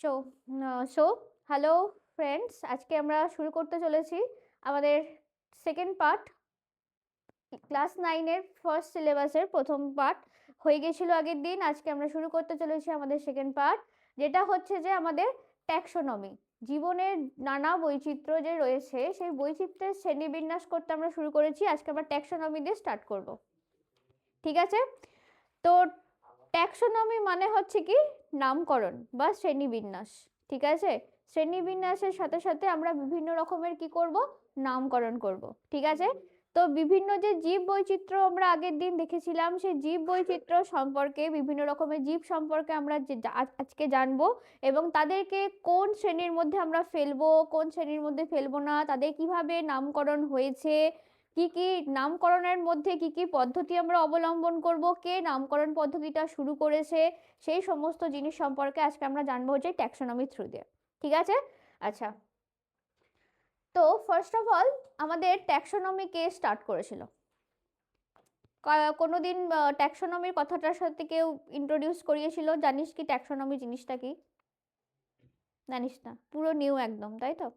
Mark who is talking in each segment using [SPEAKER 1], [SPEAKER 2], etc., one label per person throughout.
[SPEAKER 1] So so hello friends, আজকে আমরা শুরু করতে চলেছি আমাদের সেকেন্ড পার্ট। ক্লাস নাইনের ফার্স্ট সিলেবাসের প্রথম পার্ট হয়ে গেছিলো আগের দিন। আজকে আমরা শুরু করতে চলেছি আমাদের সেকেন্ড পার্ট, যেটা হচ্ছে যে আমাদের ট্যাক্সোনমি। জীবনের নানা বৈচিত্র্য যে রয়েছে সেই বৈচিত্র্যের শ্রেণীবিন্যাস করতে আমরা শুরু করেছি। আজকে আমরা ট্যাক্সোনমি দিয়ে স্টার্ট করব, ঠিক আছে? তো ট্যাক্সোনমি মানে হচ্ছে কি নামকরণ বা শ্রেণীবিন্যাস, ঠিক আছে? শ্রেণীবিন্যাসের সাথে সাথে আমরা বিভিন্ন রকমের কি করব, নামকরণ করব, ঠিক আছে? তো বিভিন্ন যে জীব বৈচিত্র্য আমরা আগের দিন দেখেছিলাম, সেই জীব বৈচিত্র্য সম্পর্কে, বিভিন্ন রকমের জীব সম্পর্কে আমরা আজকে জানবো, এবং তাদেরকে কোন শ্রেণীর মধ্যে আমরা ফেলবো, কোন শ্রেণীর মধ্যে ফেলবো না, তাদের কিভাবে নামকরণ হয়েছে, কি কি নামকরণের মধ্যে কি কি পদ্ধতি আমরা অবলম্বন করব, কে নামকরণ পদ্ধতিটা শুরু করেছে, সেই সমস্ত জিনিস সম্পর্কে আজকে আমরা জানবো হচ্ছে ট্যাক্সোনমি থ্রু দিয়ে, ঠিক আছে? আচ্ছা, তো ফার্স্ট অফ অল আমাদের ট্যাক্সোনমি কে স্টার্ট করেছিল? কোনোদিন ট্যাক্সোনমির কথাটার সাথে কেউ ইন্ট্রোডিউস করিয়েছিল? জানিস কি ট্যাক্সোনমি জিনিসটা কি? জানিস না, পুরো নিউ একদম, তাই তো?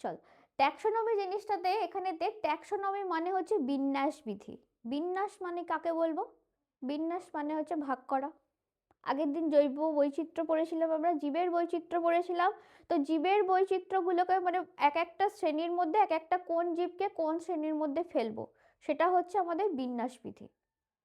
[SPEAKER 1] চল, ট্যাক্সোনমি জিনিসটাতে এখানেতে ট্যাক্সোনমি মানে হচ্ছে বিন্যাস বিধি। বিন্যাস মানে কাকে বলবো? বিন্যাস মানে হচ্ছে ভাগ করা। আগের দিন জৈব বৈচিত্র্য পড়েছিলাম, আমরা জীবের বৈচিত্র্য পড়েছিলাম। তো জীবের বৈচিত্র্যগুলোকে মানে এক একটা শ্রেণীর মধ্যে এক একটা কোন জীবকে কোন শ্রেণীর মধ্যে ফেলবো, সেটা হচ্ছে আমাদের বিন্যাস বিধি,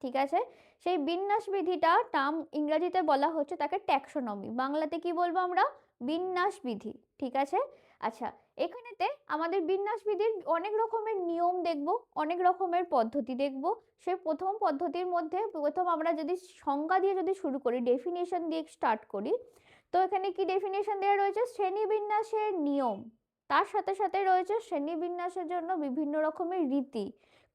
[SPEAKER 1] ঠিক আছে? সেই বিন্যাস বিধিটা নাম ইংরেজিতে বলা হচ্ছে তাকে ট্যাক্সোনমি, বাংলাতে কি বলবো আমরা? বিন্যাস বিধি, ঠিক আছে? আচ্ছা, এখানেতে আমাদের বিন্যাস বিধির অনেক রকমের নিয়ম দেখব, অনেক রকমের পদ্ধতি দেখব। সেই প্রথম পদ্ধতির মধ্যে প্রথম আমরা যদি সংজ্ঞা দিয়ে যদি শুরু করি, ডেফিনেশন দিয়ে স্টার্ট করি, তো এখানে কি ডেফিনেশন দেওয়া রয়েছে? শ্রেণীবিন্যাসের নিয়ম, তার সাথে সাথে রয়েছে শ্রেণীবিন্যাসের জন্য বিভিন্ন রকমের রীতি।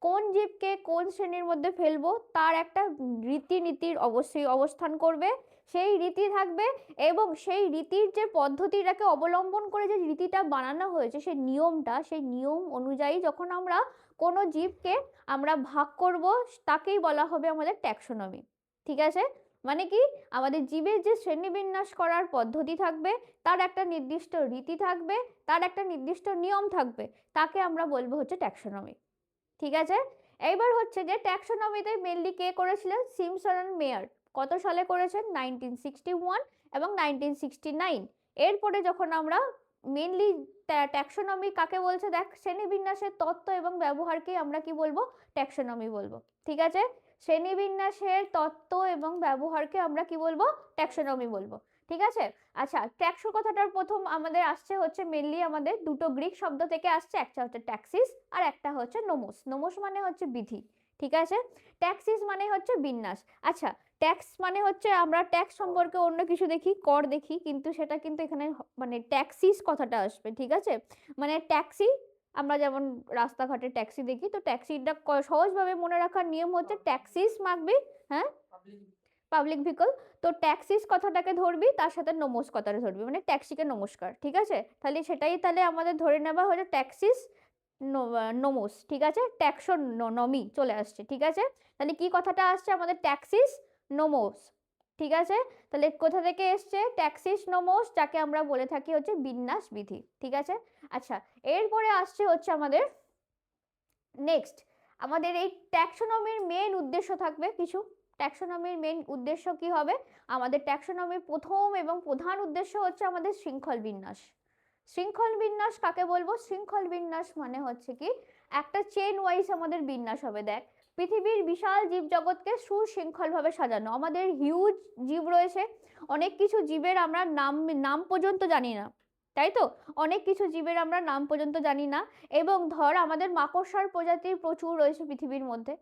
[SPEAKER 1] কোন জীবকে কোন শ্রেণীর মধ্যে ফেলবো তার একটা রীতিনীতির অবশ্যই অবস্থান করবে, সেই রীতি থাকবে, এবং সেই রীতির যে পদ্ধতিটাকে অবলম্বন করে যে রীতিটা বানানো হয়েছে, সেই নিয়মটা, সেই নিয়ম অনুযায়ী যখন আমরা কোনো জীবকে আমরা ভাগ করব, তাকেই বলা হবে আমাদের ট্যাক্সোনমি, ঠিক আছে? মানে কি, আমাদের জীবের যে শ্রেণীবিন্যাস করার পদ্ধতি থাকবে, তার একটা নির্দিষ্ট রীতি থাকবে, তার একটা নির্দিষ্ট নিয়ম থাকবে, তাকে আমরা বলবো হচ্ছে ট্যাক্সোনমি, ঠিক আছে? এইবার হচ্ছে যে ট্যাক্সোনমিতে মেনলি কে করেছিলেন? সিম্পসন এন্ড মেয়ার। কত সালে করেছেন? 1961 এবং 1969। এরপরে যখন আমরা মেনলি ট্যাক্সোনমি কাকে বলছে, দেখ, শ্রেণীবিন্যাসের তত্ত্ব এবং ব্যবহারকেই আমরা কি বলবো? ট্যাক্সোনমি বলবো, ঠিক আছে? শ্রেণীবিন্যাসের তত্ত্ব এবং ব্যবহারকে আমরা কি বলবো? ট্যাক্সোনমি বলবো, ঠিক আছে? আচ্ছা, ট্যাক্সো কথাটার প্রথম আমাদের আসছে হচ্ছে মেনলি আমাদের দুটো গ্রিক শব্দ থেকে আসছে, একটা হচ্ছে ট্যাক্সিস আর একটা হচ্ছে নোমোস। নোমোস মানে হচ্ছে বিধি, ঠিক আছে? ট্যাক্সিস মানে হচ্ছে বিন্যাস। আচ্ছা, ট্যাক্স মানে হচ্ছে আমরা ট্যাক্স সম্পর্কে অন্য কিছু দেখি, কর দেখি, কিন্তু সেটা কিন্তু এখানে মানে ট্যাক্সিস কথাটা আসবে, ঠিক আছে? মানে ট্যাক্সি, আমরা যেমন রাস্তাঘাটে ট্যাক্সি দেখি, তো ট্যাক্সিটা সহজভাবে মনে রাখার নিয়ম হচ্ছে ট্যাক্সিস মাখবি, হ্যাঁ, পাবলিক ভেহিকল। তো ট্যাক্সিস কথাটাকে ধরবি, তার সাথে নোমোস কথাটা ধরবি, মানে ট্যাক্সিকে নমস্কার, ঠিক আছে? তাহলে সেটাই তাহলে আমাদের ধরে নেওয়া হচ্ছে ট্যাক্সিস নোমোস, ঠিক আছে? ট্যাক্সোনমি চলে আসছে, ঠিক আছে? তাহলে কি কথাটা আসছে আমাদের? ট্যাক্সিস নোমোস, ঠিক আছে? তাহলে কোথা থেকে এসছে? ট্যাক্সিস নোমোস, যাকে আমরা বলে থাকি হচ্ছে বিন্যাস বিধি, ঠিক আছে? আচ্ছা, এরপরে আসছে হচ্ছে আমাদের নেক্সট, আমাদের এই ট্যাক্সোনমির মেন উদ্দেশ্য থাকবে কিছু। ট্যাক্সোনমির মেন উদ্দেশ্য কি হবে? আমাদের ট্যাক্সোনমির প্রথম এবং প্রধান উদ্দেশ্য হচ্ছে আমাদের শৃঙ্খল বিন্যাস। শৃঙ্খল বিন্যাস কাকে বলবো? শৃঙ্খল বিন্যাস মানে হচ্ছে কি একটা চেন ওয়াইজ আমাদের বিন্যাস হবে। দেখ, পৃথিবীর বিশাল জীবজগৎকে সুশৃঙ্খলভাবে সাজানো। আমাদের হিউজ জীব রয়েছে, অনেক কিছু জীবের আমরা নাম নাম পর্যন্ত জানি না, তাই তো? অনেক কিছু জীবের আমরা নাম পর্যন্ত জানি না। এবং ধর আমাদের মাকড়সার প্রজাতি প্রচুর রয়েছে পৃথিবীর মধ্যে,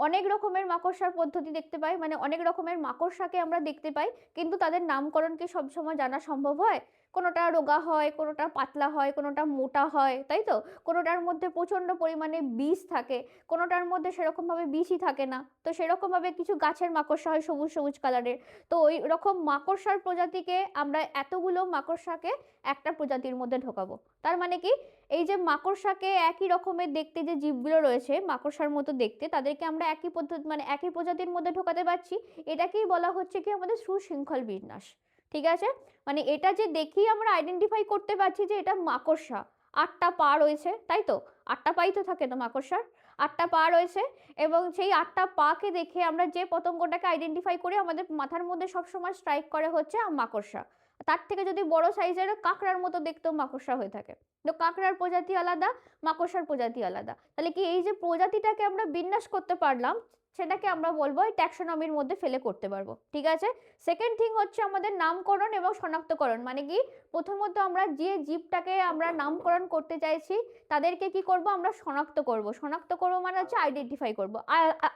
[SPEAKER 1] অনেক রকমের মাকড়সার পদ্ধতি দেখতে পাই, মানে অনেক রকমের মাকড়সাকে আমরা দেখতে পাই, কিন্তু তাদের নামকরণ কি সবসময় জানা সম্ভব হয়? কোনোটা রোগা হয়, কোনোটা পাতলা হয়, কোনোটা মোটা হয়, তাই তো? কোনোটার মধ্যে প্রচণ্ড পরিমাণে বিষ থাকে, কোনোটার মধ্যে সেরকমভাবে বিষই থাকে না। তো সেরকমভাবে কিছু গাছের মাকড়সা হয় সবুজ সবুজ কালারের। তো ওই রকম মাকড়সার প্রজাতিকে আমরা এতগুলো মাকড়সাকে একটা প্রজাতির মধ্যে ঢোকাবো। তার মানে কি, এই যে মাকড়সাকে একই রকমের দেখতে যে জীবগুলো রয়েছে মাকড়সার মতো দেখতে, তাদেরকে আমরা একই পদ্ধতি মানে একই প্রজাতির মধ্যে ঢোকাতে পারছি, এটাকেই বলা হচ্ছে কি আমাদের সুশৃঙ্খল বিন্যাস, ঠিক আছে, মানে এটা যে দেখি আমরা আইডেন্টিফাই করতে পারছি যে এটা মাকড়সা, 8টা পা রয়েছে, তাই তো, 8টা পাই তো থাকে তো মাকড়সার, 8টা পা রয়েছে, এবং সেই 8টা পাকে দেখে আমরা যে পতঙ্গটাকে আইডেন্টিফাই করি আমাদের মাথার মধ্যে সবসময় স্ট্রাইক করে হচ্ছে মাকড়সা। তার থেকে যদি বড় সাইজের কাঁকড়ার মতো দেখতেও মাকড়সা হয়ে থাকে, তো কাঁকড়ার প্রজাতি আলাদা, মাকড়সার প্রজাতি আলাদা, তাহলে কি এই যে প্রজাতিটাকে আমরা বিন্যাস করতে পারলাম সেটাকে আমরা বলবো এই ট্যাক্সোনমির মধ্যে ফেলে করতে পারবো। ঠিক আছে, সেকেন্ড থিং হচ্ছে আমাদের নামকরণ এবং শনাক্তকরণ, মানে কি প্রথমত আমরা যে জীবটাকে আমরা নামকরণ করতে চাইছি তাদেরকে কি করব আমরা শনাক্ত করব, শনাক্ত করব মানে হচ্ছে আইডেন্টিফাই করব,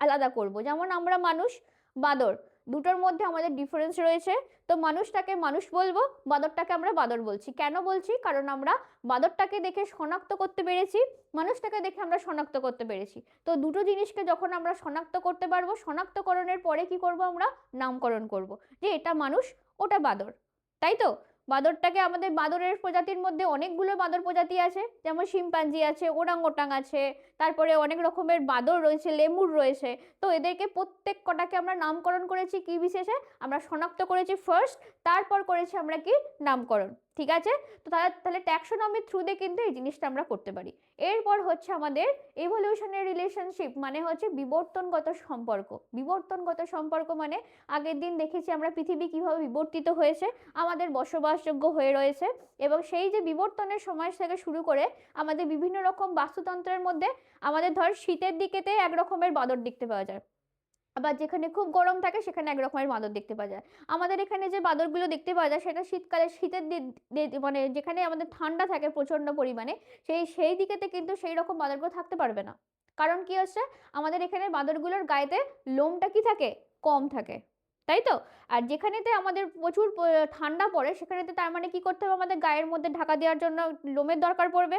[SPEAKER 1] আলাদা করব। যেমন আমরা মানুষ, বাদর, দুটোর মধ্যে আমাদের ডিফারেন্স রয়েছে, তো মানুষটাকে মানুষ বলবো, বাদরটাকে আমরা বাদর বলছি। কেন বলছি? কারণ আমরা বাদরটাকে দেখে শনাক্ত করতে পেরেছি, মানুষটাকে দেখে আমরা শনাক্ত করতে পেরেছি। তো দুটো জিনিসকে যখন আমরা শনাক্ত করতে পারবো, শনাক্তকরণের পরে কি করব আমরা নামকরণ করব, যে এটা মানুষ, ওটা বাদর, তাই তো। বাদরটাকে আমাদের বাদরের প্রজাতির মধ্যে অনেকগুলো বাদর প্রজাতি আছে, যেমন শিম্পাঞ্জি আছে, ওরাংওটাং আছে, তারপরে অনেক রকমের বাদর রয়েছে, লেমুর রয়েছে। তো এদেরকে প্রত্যেক কটাকে আমরা নামকরণ করেছি কি বিশেষে, আমরা শনাক্ত করেছি ফার্স্ট, তারপর করেছি আমরা কি নামকরণ। ঠিক আছে, তো তাহলে ট্যাক্সোনমির থ্রুতে কিন্তু এই জিনিসটা আমরা করতে পারি। এরপর হচ্ছে আমাদের ইভলিউশনের রিলেশনশিপ, মানে হচ্ছে বিবর্তনগত সম্পর্ক। বিবর্তনগত সম্পর্ক মানে আগের দিন দেখেছি আমরা পৃথিবী কিভাবে বিবর্তিত হয়েছে, আমাদের বসবাসযোগ্য হয়ে রয়েছে, এবং সেই যে বিবর্তনের সময় থেকে শুরু করে আমাদের বিভিন্ন রকম বাস্তুতন্ত্রের মধ্যে আমাদের ধর শীতের দিকেতে এক রকমের বাদর দেখতে পাওয়া যায়, আবার যেখানে খুব গরম থাকে সেখানে এক রকমের বাদর দেখতে পাওয়া যায়। আমাদের এখানে যে বাদরগুলো দেখতে পাওয়া যায় সেটা শীতকালে, শীতের মানে যেখানে আমাদের ঠান্ডা থাকে প্রচন্ড পরিমাণে, সেই দিকেতে কিন্তু সেই রকম বাদরগুলো থাকতে পারবে না। কারণ কি হচ্ছে, আমাদের এখানে বাদরগুলোর গায়েতে লোমটা কি থাকে, কম থাকে, তাই তো। আর যেখানেতে আমাদের প্রচুর ঠান্ডা পড়ে সেখানেতে তার মানে কি করতে হবে, আমাদের গায়ের মধ্যে ঢাকা দেওয়ার জন্য লোমের দরকার পড়বে,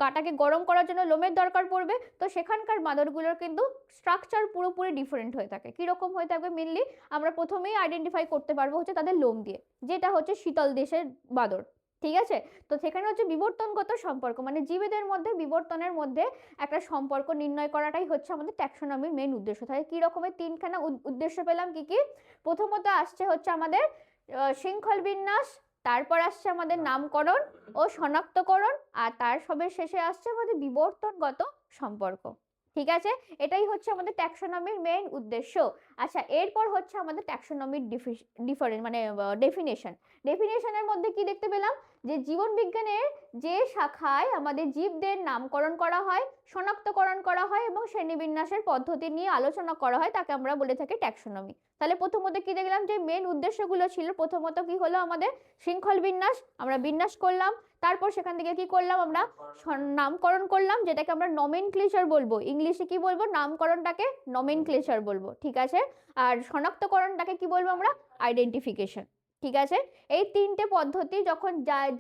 [SPEAKER 1] গাটাকে গরম করার জন্য লোমের দরকার পড়বে। তো সেখানকার বাদরগুলোর কিন্তু স্ট্রাকচার পুরোপুরি ডিফারেন্ট হয়ে থাকে। কীরকম হয়ে থাকবে মেনলি আমরা প্রথমেই আইডেন্টিফাই করতে পারবো হচ্ছে তাদের লোম দিয়ে, যেটা হচ্ছে শীতল দেশের বাদর। ঠিক আছে, তো সেখানে হচ্ছে বিবর্তনগত সম্পর্ক, মানে জীবেদের মধ্যে বিবর্তনের মধ্যে একটা সম্পর্ক নির্ণয় করাটাই হচ্ছে আমাদের ট্যাক্সোনমির মেন উদ্দেশ্য। তাহলে কী রকমের তিনখানা উদ্দেশ্য পেলাম, কি কি? প্রথমত আসছে হচ্ছে আমাদের শৃঙ্খল বিন্যাস, তারপর আসছে আমাদের নামকরণ ও শনাক্তকরণ, আর তার সবের শেষে আসছে আমাদের বিবর্তনগত সম্পর্ক। ঠিক আছে, এটাই হচ্ছে আমাদের ট্যাক্সোনমির মেইন উদ্দেশ্য। আচ্ছা, এরপর হচ্ছে আমাদের ট্যাক্সোনমির ডিফারেন্ট মানে ডেফিনেশনের মধ্যে কি দেখতে পেলাম, যে জীবন বিজ্ঞানের যে শাখায় আমাদের জীবদের নামকরণ করা হয়, শনাক্তকরণ করা হয় এবং শ্রেণীবিন্যাসের পদ্ধতি নিয়ে আলোচনা করা হয় তাকে আমরা বলে থাকি ট্যাক্সোনমি। তাহলে প্রথমত কি দেখলাম, যে মেন উদ্দেশ্যগুলো ছিল, প্রথমত কি হলো আমাদের শৃঙ্খল বিন্যাস, আমরা বিন্যাস করলাম, তারপর সেখান থেকে কি করলাম আমরা নামকরণ করলাম, যেটাকে আমরা নমেনক্লেচার বলবো, ইংলিশে কি বলবো, নামকরণটাকে নমেনক্লেচার বলবো। ঠিক আছে, আর শনাক্তকরণটাকে কি বলবো আমরা, আইডেন্টিফিকেশন। ঠিক আছে, এই তিনটে পদ্ধতি যখন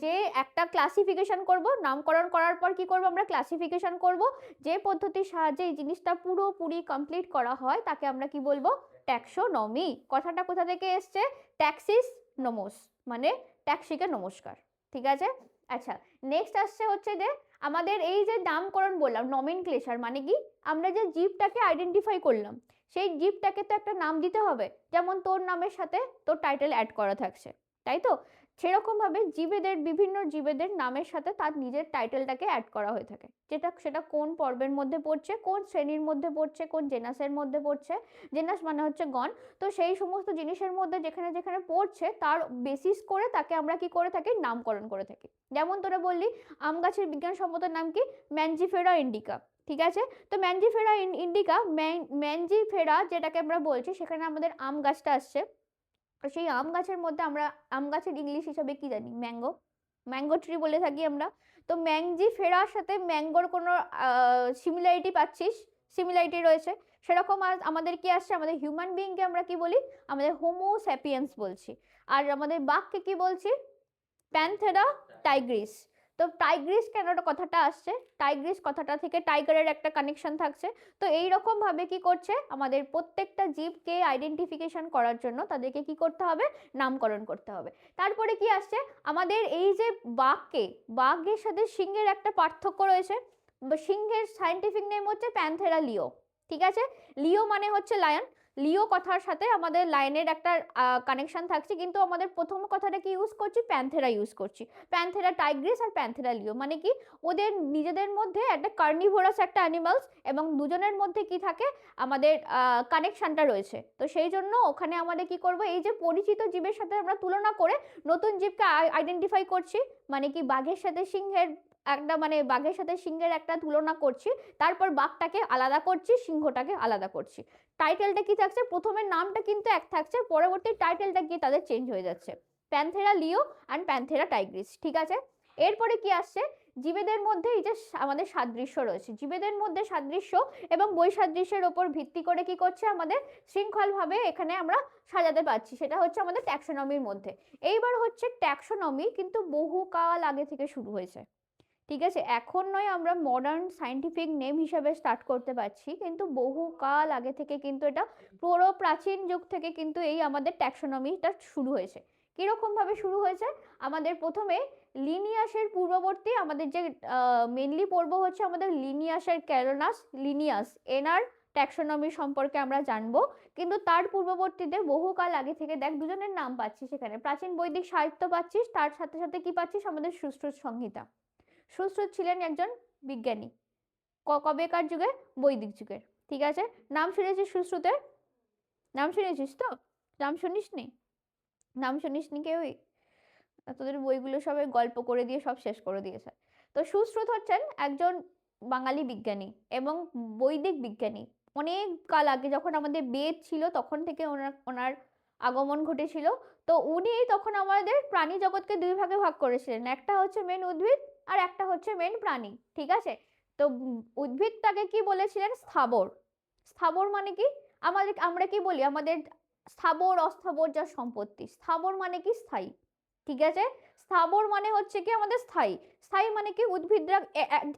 [SPEAKER 1] যে একটা ক্লাসিফিকেশন করব, নামকরণ করার পর কি করব আমরা ক্লাসিফিকেশন করব, যে পদ্ধতির সাহায্যে এই জিনিসটা পুরোপুরি কমপ্লিট করা হয় তাকে আমরা কি বলবো, ট্যাক্সোনমি। কথাটা কোথা থেকে এসছে, ট্যাক্সিস নোমোস, মানে ট্যাক্সিকে নমস্কার। ঠিক আছে, আচ্ছা নেক্সট আসছে হচ্ছে যে আমাদের এই যে নামকরণ বললাম নমেনক্লেচার, মানে কি আমরা যে জীবটাকে আইডেন্টিফাই করলাম সেই জীবটাকে তো একটা নাম দিতে হবে, যেমন তোর নামের সাথে তোর টাইটেল অ্যাড করা থাকছে, তাই তো। সেরকমভাবে বিভিন্ন জীবেদের নামের সাথে তার নিজের টাইটেলটাকে অ্যাড করা হয়ে থাকে, সেটা কোন পর্বের মধ্যে পড়ছে, কোন শ্রেণীর মধ্যে পড়ছে, কোন জেনাসের মধ্যে পড়ছে, জেনাস মানে হচ্ছে গণ। তো সেই সমস্ত জিনিসের মধ্যে যেখানে যেখানে পড়ছে তার বেসিস করে তাকে আমরা কি করে থাকি, নামকরণ করে থাকি। যেমন তোরা বললি আম গাছের বিজ্ঞানসম্মত নাম কি, ম্যানজিফেরা ইন্ডিকা। ঠিক আছে, তো ম্যানজিফেরা ইন্ডিকা, ম্যানজিফেরা যেটাকে আমরা বলছি, সেখানে আমাদের আম গাছটা আসছে। সেই আম গাছের মধ্যে আমরা আম গাছের ইংলিশ হিসাবে কি জানি, ম্যাঙ্গো ট্রি বলে থাকি আমরা। তো ম্যানজিফেরার সাথে ম্যাঙ্গোর কোনো সিমিলারিটি পাচ্ছিস, সিমিলারিটি রয়েছে। সেরকম আর আমাদের কি আসছে, আমাদের হিউম্যান বিইংকে আমরা কি বলি, আমাদের হোমো স্যাপিয়েন্স বলছি। আর আমাদের বাঘকে কি বলছি, প্যান্থেরা টাইগ্রিস। তো টাইগ্রিস কেন কথাটা আসছে, টাইগ্রিস কথাটা থেকে টাইগারের একটা কানেকশন থাকছে। তো এই রকম ভাবে কি করছে, আমাদের প্রত্যেকটা জীবকে আইডেন্টিফিকেশন করার জন্য তাদেরকে কি করতে হবে, নামকরণ করতে হবে। তারপরে কি আসছে, আমাদের এই যে বাঘের সাথে সিংহের একটা পার্থক্য রয়েছে। সিংহের সায়েন্টিফিক নেম হচ্ছে প্যান্থেরা লিও। ঠিক আছে, লিও মানে হচ্ছে লায়ন, লিও কথার সাথে আমাদের লাইনের একটা কানেকশন থাকছে, কিন্তু আমাদের প্রথম কথাটা কি ইউজ করছি, প্যান্থেরা ইউজ করছি। প্যান্থেরা টাইগ্রিস আর প্যান্থেরা লিও, মানে কি ওদের নিজেদের মধ্যে একটা কার্নিভোরাস একটা অ্যানিমালস, এবং দুজনের মধ্যে কি থাকে, আমাদের কানেকশনটা রয়েছে। তো সেই জন্য ওখানে আমাদের কি করব, এই যে পরিচিত জীবের সাথে আমরা তুলনা করে নতুন জীবকে আইডেন্টিফাই করছি, মানে কি বাঘের সাথে সিংহের একটা, মানে বাঘের সাথে সিংহের একটা তুলনা করছি, তারপর বাঘটাকে আলাদা করছি, সিংহটাকে আলাদা করছি। টাইটেলটা কি থাকছে, প্রথমের নামটা কিন্তু এক থাকছে, পরবর্তী টাইটেলটা গিয়ে তাদের চেঞ্জ হয়ে যাচ্ছে, Panthera Leo and Panthera Tigris. ঠিক আছে, এরপরে কি আসছে, জীবেদের মধ্যে এই যে আমাদের সাদৃশ্য রয়েছে, জীবেদের মধ্যে সাদৃশ্য এবং বৈসাদৃশ্যের ওপর ভিত্তি করে কি করছে, আমাদের শৃঙ্খলভাবে এখানে আমরা সাজাতে পারছি, সেটা হচ্ছে আমাদের ট্যাক্সোনমির মধ্যে। এইবার হচ্ছে ট্যাক্সোনমি কিন্তু বহুকাল আগে থেকে শুরু হয়েছে, ঠিক আছে, এখন নয় আমরা মডার্ন সায়েন্টিফিক নেম হিসাবে স্টার্ট করতে পারছি, কিন্তু বহুকাল আগে থেকে কিন্তু এটা পুরো প্রাচীন যুগ থেকে কিন্তু এই আমাদের ট্যাক্সোনমিটা শুরু হয়েছে। কিরকম ভাবে শুরু হয়েছে, আমাদের প্রথমে লিনিয়াসের পূর্ববর্তী আমাদের যে মেনলি পড়ব হচ্ছে আমাদের লিনিয়াসের ক্যালোনাস লিনিয়াস, এনার ট্যাক্সোনমি সম্পর্কে আমরা জানবো। কিন্তু তার পূর্ববর্তীতে বহুকাল আগে থেকে দেখ দুজনের নাম পাচ্ছিস এখানে, প্রাচীন বৈদিক সাহিত্য পাচ্ছিস, তার সাথে সাথে কি পাচ্ছিস, আমাদের সুশ্রুত সংহিতা। সুশ্রুত ছিলেন একজন বিজ্ঞানী, কবেকার যুগে, বৈদিক যুগের। ঠিক আছে, নাম শুনেছিস সুশ্রুতের, নাম শুনেছিস তো, নাম শুনিস নি, নাম শুনিস নি কেউই, তোদের বইগুলো সবাই গল্প করে দিয়ে সব শেষ করে দিয়েছে। তো সুশ্রুত হচ্ছেন একজন বাঙালি বিজ্ঞানী এবং বৈদিক বিজ্ঞানী। অনেক কাল আগে যখন আমাদের বেদ ছিল তখন থেকে ওনার আগমন ঘটেছিল। তো উনি তখন আমাদের প্রাণী জগৎকে দুই ভাগে ভাগ করেছিলেন, একটা হচ্ছে মেন উদ্ভিদ আর একটা হচ্ছে মেন প্রাণী। ঠিক আছে, তো উদ্ভিদটাকে কি বলেছিলেন, স্থাবর। স্থাবর মানে কি, আমরা কি বলি, আমাদের স্থাবর অস্থাবর যা সম্পত্তি, স্থাবর মানে কি স্থায়ী। ঠিক আছে, স্থাবর মানে হচ্ছে কি আমাদের স্থায়ী। স্থায়ী মানে কি, উদ্ভিদরা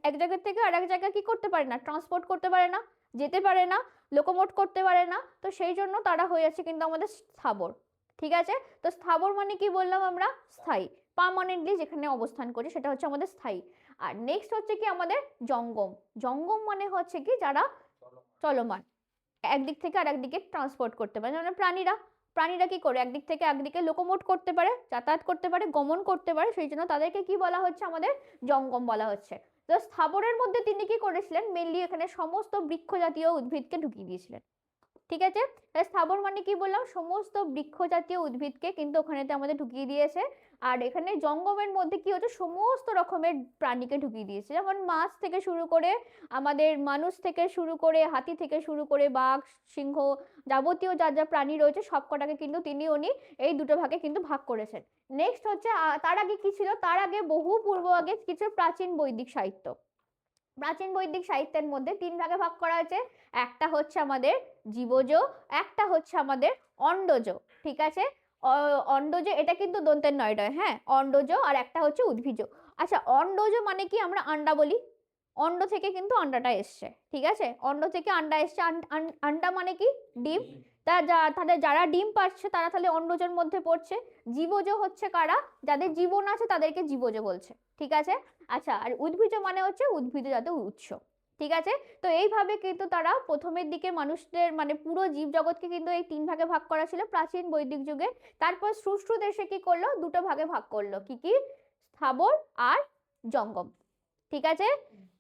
[SPEAKER 1] এক জায়গা থেকে আর এক জায়গায় কি করতে পারে না, ট্রান্সপোর্ট করতে পারে না, যেতে পারে না, লোকোমোট করতে পারে না, তো সেই জন্য তারা হয়ে যাচ্ছে কিন্তু আমাদের স্থাবর। ঠিক আছে, তো স্থাবর মানে কি বললাম আমরা, স্থায়ী, পার্মানেন্টলি যেখানে অবস্থান করি সেটা হচ্ছে আমাদের স্থায়ী। আর নেক্সট হচ্ছে কি আমাদের জঙ্গম। জঙ্গম মানে হচ্ছে কি যারা চলমান, একদিক থেকে আর একদিকে ট্রান্সপোর্ট করতে পারে, যেমন প্রাণীরা, প্রাণীরা কি করে একদিক থেকে একদিকে লোকোমোট করতে পারে, যাতায়াত করতে পারে, গমন করতে পারে, সেই জন্য তাদেরকে কি বলা হচ্ছে, আমাদের জঙ্গম বলা হচ্ছে। তো স্থাবরের মধ্যে তিনি কি করেছিলেন, মেনলি এখানে সমস্ত বৃক্ষ জাতীয় উদ্ভিদকে ঢুকিয়ে দিয়েছিলেন। ঠিক আছে, স্থাবর মানে কি বললাম, সমস্ত বৃক্ষ জাতীয় উদ্ভিদকে কিন্তু ওখানেতে আমাদের ঢুকিয়ে দিয়েছে। আর এখানে জঙ্গমের মধ্যে কি হচ্ছে, সমস্ত রকমের প্রাণীকে ঢুকিয়ে দিয়েছে, যেমন মাছ থেকে শুরু করে আমাদের মানুষ থেকে শুরু করে হাতি থেকে শুরু করে বাঘ সিংহ যাবতীয় যা যা প্রাণী রয়েছে সব কটাকে কিন্তু উনি এই দুটো ভাগে কিন্তু ভাগ করেছেন। নেক্সট হচ্ছে তার আগে কি ছিল, তার আগে বহু পূর্ব আগে কিছু প্রাচীন বৈদিক সাহিত্য। প্রাচীন বৈদিক সাহিত্যের মধ্যে তিন ভাগে ভাগ করা আছে, একটা হচ্ছে আমাদের জীবজ, একটা হচ্ছে আমাদের অন্ডজ। ঠিক আছে, অন্ডজ এটা কিন্তু দন্তের নয়, হ্যাঁ, অন্ডজ, আর একটা হচ্ছে উদ্ভিজ। আচ্ছা, অন্ডজ মানে কি, আমরা আন্ডা বলি, অন্ড থেকে কিন্তু আন্ডাটা এসছে। ঠিক আছে, অন্ড থেকে আন্ডা এসছে, আন্ডা মানে কি, ডিম। তাহলে যারা ডিম পাচ্ছে তারা তাহলে অন্ডজের মধ্যে পড়ছে। জীবজ হচ্ছে কারা, যাদের জীবন আছে তাদেরকে জীবজ বলছে। ঠিক আছে, আচ্ছা, আর উদ্ভিজ মানে হচ্ছে উদ্ভিদ জাতীয় উৎস। ঠিক আছে, তো এইভাবে কিন্তু তারা প্রথমের দিকে মানুষদের মানে পুরো জীব জগৎকে কিন্তু এই তিন ভাগে ভাগ করা ছিল প্রাচীন বৈদিক যুগে। তারপর সুশ্রুত এসে কি করলো, দুটো ভাগে ভাগ করলো, কি কি, স্থাবর আর জঙ্গম। ঠিক আছে,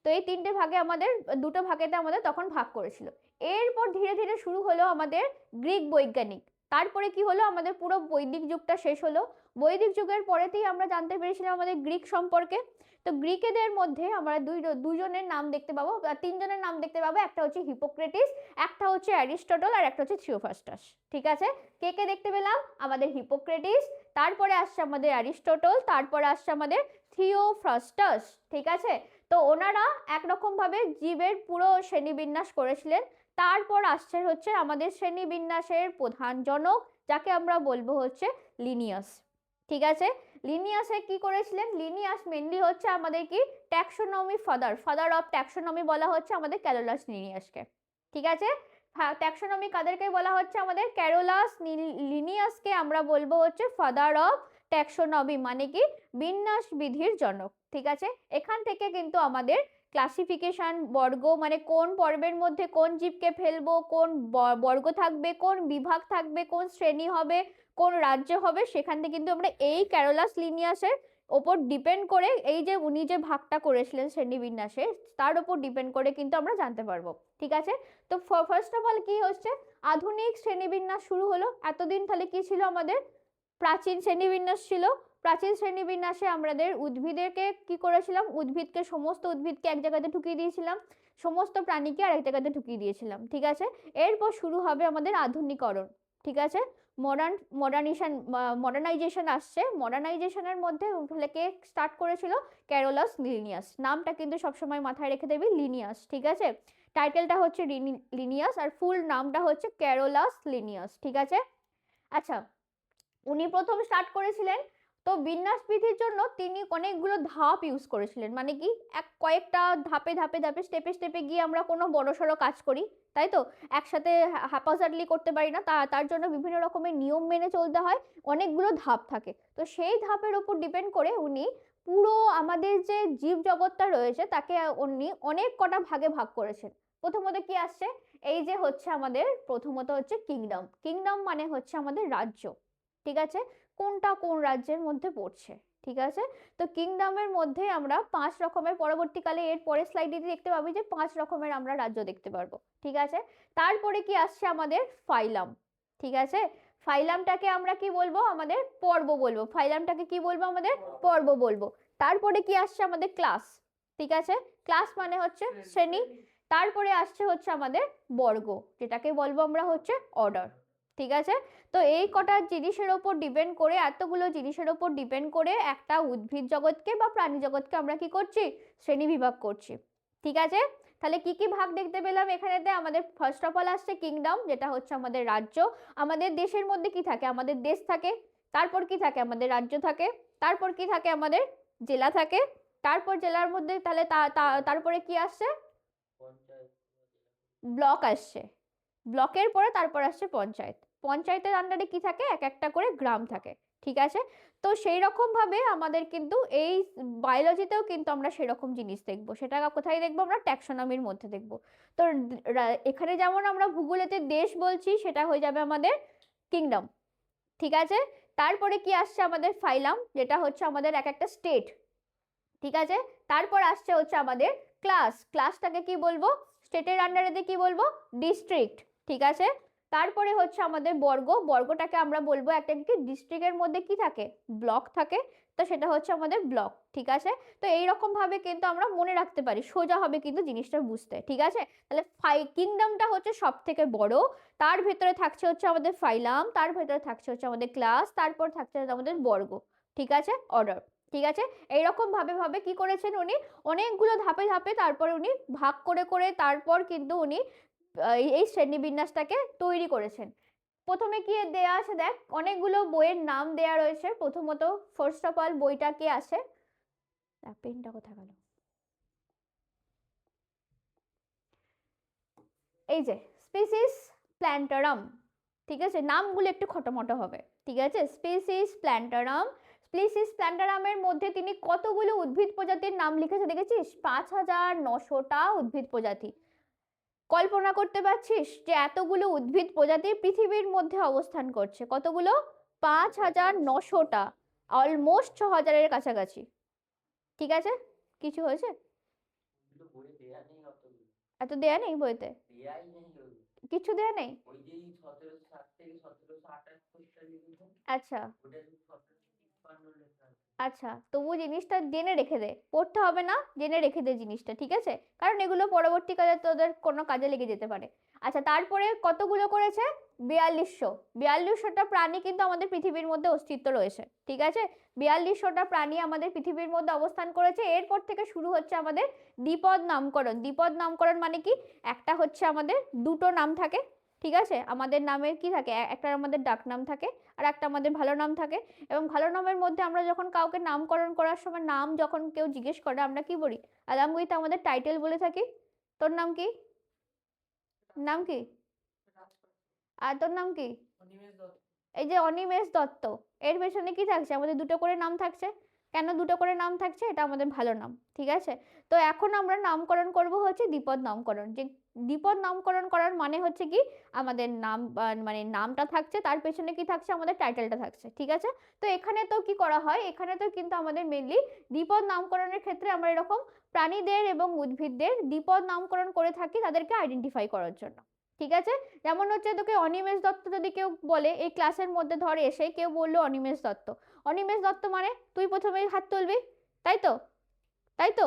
[SPEAKER 1] তো এই তিনটে ভাগে আমাদের, দুটো ভাগেতে আমাদের তখন ভাগ করেছিল। এরপর ধীরে ধীরে শুরু হলো আমাদের গ্রিক বৈজ্ঞানিক, তারপরে কি হলো, আমাদের পুরো বৈদিক যুগটা শেষ হলো। বৈদিক যুগের পরেতেই আমরা জানতে পেরেছিলাম আমাদের গ্রিক সম্পর্কে। তো গ্রিকেদের মধ্যে আমরা দুইজনের নাম দেখতে পাবো, তিনজনের নাম দেখতে পাবো, একটা হচ্ছে হিপোক্রেটিস, একটা হচ্ছে অ্যারিস্টটল, আর একটা হচ্ছে থিওফ্রাস্টাস। ঠিক আছে, কে কে দেখতে পেলাম, আমাদের হিপোক্রেটিস, তারপরে আসছে আমাদের অ্যারিস্টটল, তারপরে আসছে আমাদের থিওফ্রাস্টাস। ঠিক আছে, তো ওনারা একরকম ভাবে জীবের পুরো শ্রেণীবিন্যাস করেছিলেন। তারপর আসছে হচ্ছে আমাদের শ্রেণীবিন্যাসের প্রধান জনক, যাকে আমরা বলবো হচ্ছে লিনিয়াস। ঠিক আছে, লিনিয়াসে কি করেছিলেন, লিনিয়াস মেনলি হচ্ছে আমাদের কি ট্যাক্সোনমি ফাদার অফ ট্যাক্সোনমি বলা হচ্ছে আমাদের ক্যালোলাস লিনিয়াসকে। ঠিক আছে, ট্যাক্সোনমি কাদেরকে বলা হচ্ছে, আমাদের ক্যারোলাস লিনিয়াসকে আমরা বলবো হচ্ছে ফাদার অফ ট্যাক্সোনমি, মানে কি বিন্যাস বিধির জনক। ঠিক আছে, এখান থেকে কিন্তু আমাদের ক্লাসিফিকেশন, বর্গ মানে কোন পর্বের মধ্যে কোন জীবকে ফেলবো, কোন বর্গ থাকবে, কোন বিভাগ থাকবে, কোন শ্রেণী হবে, কোন রাজ্য হবে, সেখান থেকে কিন্তু আমরা এই ক্যারোলাস লিনিয়াসের ওপর ডিপেন্ড করে, এই যে উনি যে ভাগটা করেছিলেন শ্রেণীবিন্যাসে, তার উপর ডিপেন্ড করে কিন্তু আমরা জানতে পারবো। ঠিক আছে, তো ফার্স্ট অফ অল কি হচ্ছে, আধুনিক শ্রেণীবিন্যাস শুরু হলো। এতদিন তাহলে কি ছিল আমাদের, প্রাচীন শ্রেণীবিন্যাস ছিল। প্রাচীন শ্রেণীবিন্যাসে আমাদের উদ্ভিদেরকে কি করেছিলাম, উদ্ভিদকে, সমস্ত উদ্ভিদকে এক জায়গাতে ঢুকিয়ে দিয়েছিলাম, সমস্ত প্রাণীকে আরেক জায়গাতে ঢুকিয়ে দিয়েছিলাম। ঠিক আছে, এরপর শুরু হবে আমাদের আধুনিকরণ। ঠিক আছে, মডার্নাইজেশন আসছে। মডার্নাইজেশনের মধ্যে কে স্টার্ট করেছিল, ক্যারোলাস লিনিয়াস। নামটা কিন্তু সবসময় মাথায় রেখে দেবে, লিনিয়াস। ঠিক আছে, টাইটেলটা হচ্ছে লিনিয়াস আর ফুল নামটা হচ্ছে ক্যারোলাস লিনিয়াস। ঠিক আছে, আচ্ছা, উনি প্রথম স্টার্ট করেছিলেন। তো বিন্যাস বিধির জন্য তিনি অনেকগুলো ধাপ ইউজ করেছিলেন, মানে কি কয়েকটা ধাপে ধাপে ধাপে স্টেপে স্টেপে গিয়ে আমরা কোনো বড়সড় কাজ করি, তাই তো, একসাথে হ্যাপাজার্ডলি করতে পারি না, তার জন্য বিভিন্ন রকমের নিয়ম মেনে চলতে হয়, অনেকগুলো ধাপ থাকে। তো সেই ধাপের উপর ডিপেন্ড করে উনি পুরো আমাদের যে জীব জগৎটা রয়েছে তাকে উনি অনেক কটা ভাগে ভাগ করেছেন। প্রথমত কি আসছে, এই যে হচ্ছে আমাদের প্রথমত হচ্ছে কিংডম। কিংডম মানে হচ্ছে আমাদের রাজ্য। ঠিক আছে, কোনটা কোন রাজ্যের মধ্যে পড়ছে। ঠিক আছে, তো কিংডমের মধ্যে আমরা 5 রকমের, পরবর্তীকালে এর পরের স্লাইডে দেখতে পাবি যে 5 রকমের আমরা রাজ্য দেখতে পারবো। ঠিক আছে, তারপরে কি আসছে আমাদের ফাইলাম। ঠিক আছে, ফাইলামটাকে আমরা কি বলবো, আমাদের পর্ব বলবো। ফাইলামটাকে কি বলবো, আমাদের পর্ব বলবো। তারপরে কি আসছে আমাদের ক্লাস। ঠিক আছে, ক্লাস মানে হচ্ছে শ্রেণী। তারপরে আসছে হচ্ছে আমাদের বর্গ, যেটাকে বলবো আমরা হচ্ছে অর্ডার। ঠিক আছে, তো এই কটা জিনিসের ওপর ডিপেন্ড করে, এতগুলো জিনিসের ওপর ডিপেন্ড করে একটা উদ্ভিদ জগৎকে বা প্রাণী জগৎকে আমরা কি করছি, শ্রেণী বিভাগ করছি। ঠিক আছে, তাহলে কি কি ভাগ দেখতে পেলাম এখানেতে, আমাদের ফার্স্ট অফ অল আসছে কিংডম, যেটা হচ্ছে আমাদের রাজ্য। আমাদের দেশের মধ্যে কি থাকে, আমাদের দেশ থাকে। তারপর কি থাকে, আমাদের রাজ্য থাকে। তারপর কি থাকে, আমাদের জেলা থাকে। তারপর জেলার মধ্যে তাহলে তারপরে কি আসছে, ব্লক আসছে। ব্লকের পরে তারপর আসছে পঞ্চায়েত। পঞ্চায়েতের আন্ডারে কি থাকে, এক একটা করে গ্রাম থাকে। ঠিক আছে, তো সেই রকম ভাবে আমাদের কিন্তু এই বায়োলজিতেও কিন্তু আমরা সেরকম জিনিস দেখবো। সেটা কোথায় দেখবো, আমরা ট্যাক্সোনমির মধ্যে দেখবো। তো এখানে যেমন আমরা ভূগোলেতে দেশ বলছি, সেটা হয়ে যাবে আমাদের কিংডম। ঠিক আছে, তারপরে কি আসছে আমাদের ফাইলাম, যেটা হচ্ছে আমাদের এক একটা স্টেট। ঠিক আছে, তারপর আসছে হচ্ছে আমাদের ক্লাস। ক্লাসটাকে কি বলবো, স্টেটের আন্ডারে কি বলবো, ডিস্ট্রিক্ট। ঠিক আছে, তারপরে হচ্ছে আমাদের বর্গ। বর্গটাকে আমরা বলবো একটা কি, ডিস্ট্রিক্টের মধ্যে কি থাকে, ব্লক থাকে, তো সেটা হচ্ছে আমাদের ব্লক। ঠিক আছে, তো এইরকম ভাবে কিন্তু আমরা মনে রাখতে পারি, সোজা হবে কিন্তু জিনিসটা বুঝতে। ঠিক আছে, তাহলে কিংডমটা হচ্ছে সব থেকে বড়, তার ভেতরে থাকছে হচ্ছে আমাদের ফাইলাম, তার ভেতরে থাকছে হচ্ছে আমাদের ক্লাস, তারপর থাকছে আমাদের বর্গ। ঠিক আছে, অর্ডার। ঠিক আছে, এইরকম ভাবে ভাবে কি করেছেন উনি, অনেকগুলো ধাপে ধাপে তারপর উনি ভাগ করে করে তারপর কিন্তু উনি এই শ্রেণীবিন্যাসটাকে তৈরি করেছেন। প্রথমে কি দেয়া আছে দেখ, অনেকগুলো বইয়ের নাম দেয়া রয়েছে। প্রথমত ফার্স্ট অফ অল বইটা কি আছে, পেনটা কোথায় গেল, এই যে স্পিসিস প্ল্যান্টারাম। ঠিক আছে, নামগুলো একটু খটোমটো হবে। ঠিক আছে, স্পিসিস প্ল্যান্টারাম। স্পিসিস প্ল্যান্টারামের মধ্যে তিনি কতগুলো উদ্ভিদ প্রজাতির নাম লিখেছে দেখেছিস, 5900টা উদ্ভিদ প্রজাতি। কল্পনা করতে পারছিস যে এতগুলো উদ্ভিদ প্রজাতি পৃথিবীর মধ্যে অবস্থান করছে, কতগুলো, 5900টা, অলমোস্ট 6000-এর কাছাকাছি। ঠিক আছে, কিছু হয়েছে, এত দেয়া নেই বইতে, কিছু দেয়া নেই। আচ্ছা আচ্ছা, তবু জিনিসটা জেনে রেখে দে, পড়তে হবে না, জেনে রেখে দে জিনিসটা। ঠিক আছে, কারণ এগুলো পরবর্তীকালে তোদের কোনো কাজে লেগে যেতে পারে। আচ্ছা, তারপরে কতগুলো করেছে, 4200। 4200টা প্রাণী কিন্তু আমাদের পৃথিবীর মধ্যে অস্তিত্ব রয়েছে। ঠিক আছে, 4200টা প্রাণী আমাদের পৃথিবীর মধ্যে অবস্থান করেছে। এরপর থেকে শুরু হচ্ছে আমাদের দ্বিপদ নামকরণ। দ্বিপদ নামকরণ মানে কি, একটা হচ্ছে আমাদের দুটো নাম থাকে। ঠিক আছে, আমাদের নামের কি থাকে, একটা আমাদের ডাক নাম থাকে, আর একটা আমাদের ভালো নাম থাকে। এবং ভালো নামের মধ্যে আমরা যখন কাউকে নামকরণ করার সময়, নাম যখন কেউ জিজ্ঞেস করে, আমরা কি বলি, অ্যালং উইথ আমাদের টাইটেল বলে থাকি। তোর নাম কি, নাম কি, আর তোর নাম কি, এই যে অনিমেষ দত্ত, এর পেছনে কি থাকছে, আমাদের দুটো করে নাম থাকছে। কেন দুটো করে নাম থাকছে, এটা আমাদের ভালো নাম, ঠিক আছে। তো এখন আমরা নামকরণ করব হচ্ছে দ্বিপদ নামকরণ। যে দ্বিপদ নামকরণ করার মানে হচ্ছে কি, আমাদের নাম মানে নামটা থাকছে, তার পেছনে কি থাকছে, আমাদের টাইটেলটা থাকছে, ঠিক আছে। তো এখানে তো কি করা হয়, এখানে তো কিন্তু আমাদের মেনলি দ্বিপদ নামকরণের ক্ষেত্রে আমরা এরকম প্রাণীদের এবং উদ্ভিদদের দ্বিপদ নামকরণ করে থাকি তাদেরকে আইডেন্টিফাই করার জন্য, ঠিক আছে। যেমন হচ্ছে তোকে অনিমেষ দত্ত যদি কেউ বলে, এই ক্লাসের মধ্যে ধর এসে কেউ বললো অনিমেষ দত্ত, অনিমেষ দত্ত মানে তুই প্রথমেই হাত তুলবি, তাই তো, তাই তো।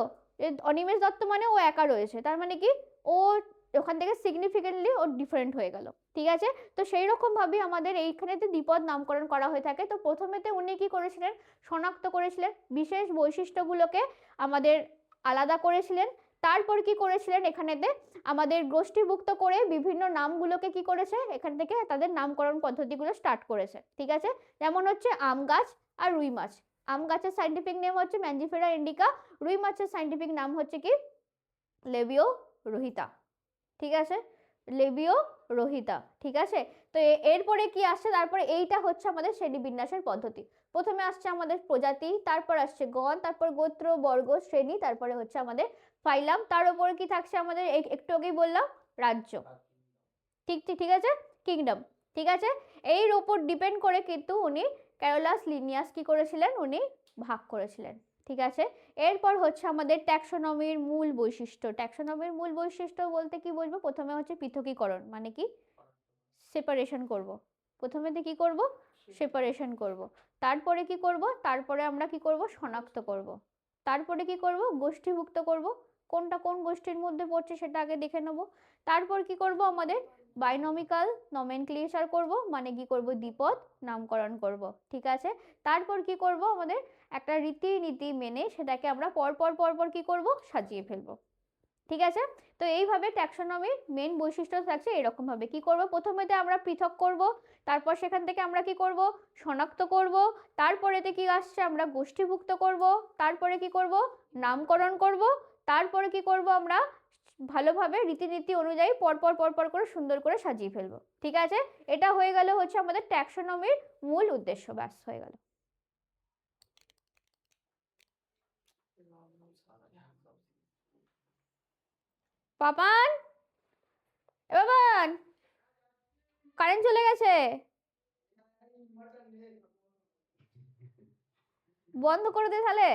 [SPEAKER 1] অনিমেষ দত্ত মানে ও একা রয়েছে, তার মানে কি ও ওখান থেকে সিগনিফিকেন্টলি ও ডিফারেন্ট হয়ে গেল, ঠিক আছে। তো সেই রকম ভাবে আমাদের এইখানেতে দ্বিপদ নামকরণ করা হয়ে থাকে। তো প্রথমেতে উনি কি করেছিলেন, শনাক্ত করেছিলেন বিশেষ বৈশিষ্ট্যগুলোকে, আমাদের আলাদা করেছিলেন। তারপর কি করেছিলেন, এখানেতে আমাদের গোষ্ঠীভুক্ত করে বিভিন্ন নামগুলোকে কি করেছে, এখান থেকে তাদের নামকরণ পদ্ধতিগুলো স্টার্ট করেছে, ঠিক আছে। যেমন হচ্ছে আম গাছ আর রুই মাছ। আম গাছের সাইন্টিফিক নেম হচ্ছে ম্যাঞ্জিফেরা ইন্ডিকা, রুই মাছের সাইন্টিফিক নাম হচ্ছে কি লেবিও রোহিতা, ঠিক আছে, লেবিও রোহিতা, ঠিক আছে। তো এরপরে কি আসছে, তারপরে এইটা হচ্ছে আমাদের শ্রেণীবিন্যাসের পদ্ধতি। প্রথমে আসছে আমাদের প্রজাতি, তারপর আসছে গণ, তারপর গোত্র, বর্গ, শ্রেণী, তারপরে হচ্ছে আমাদের ফাইলাম, তার উপরে কি থাকছে আমাদের একটু আগেই বললাম রাজ্য, ঠিক ঠিক ঠিক আছে, কিংডম, ঠিক আছে। এর উপর ডিপেন্ড করে কিন্তু উনি ক্যারোলাস লিনিয়াস কি করেছিলেন, উনি ভাগ করেছিলেন, ঠিক আছে। এরপর হচ্ছে আমাদের ট্যাক্সোনমির মূল বৈশিষ্ট্য। ট্যাক্সোনমির মূল বৈশিষ্ট্য বলতে কি বলবো, প্রথমে হচ্ছে পৃথকীকরণ, মানে কি সেপারেশন করব, প্রথমেতে কি করব, সেপারেশন করব। তারপরে কি করব, তারপরে আমরা কি করব, শনাক্ত করব। তারপরে কি করব, গোষ্ঠীভুক্ত করব, কোনটা কোন গোষ্ঠীর মধ্যে পড়ছে সেটা আগে দেখে নেব। তারপর কি করব, আমাদের বাইনমিকাল নমেনক্লেচার করব, মানে কি করব, দ্বিপদ নামকরণ করব, ঠিক আছে। তারপর কি করব, আমাদের একটা রীতিনীতি মেনে সেটাকে আমরা পরপর পরপর কি করব, সাজিয়ে ফেলবো, ঠিক আছে। তো এইভাবে ট্যাক্সোনমির মেন বৈশিষ্ট্য থাকছে এরকম ভাবে। কি করব, প্রথমেতে আমরা পৃথক করব, তারপর সেখান থেকে আমরা কি করব, শনাক্ত করব, তারপরেতে কি আসছে, আমরা গোষ্ঠীভুক্ত করব, তারপরে কি করব, নামকরণ করব, তারপরে কি করব, আমরা ভালোভাবে রীতিনীতি অনুযায়ী পরপর পরপর করে সুন্দর করে সাজিয়ে ফেলবো, ঠিক আছে। এটা হয়ে গেল হচ্ছে আমাদের ট্যাক্সোনমির মূল উদ্দেশ্য, ব্যাস হয়ে গেল। পাপান, এ বাবান, কারেন্ট চলে গেছে, বন্ধ করে দে তাহলে।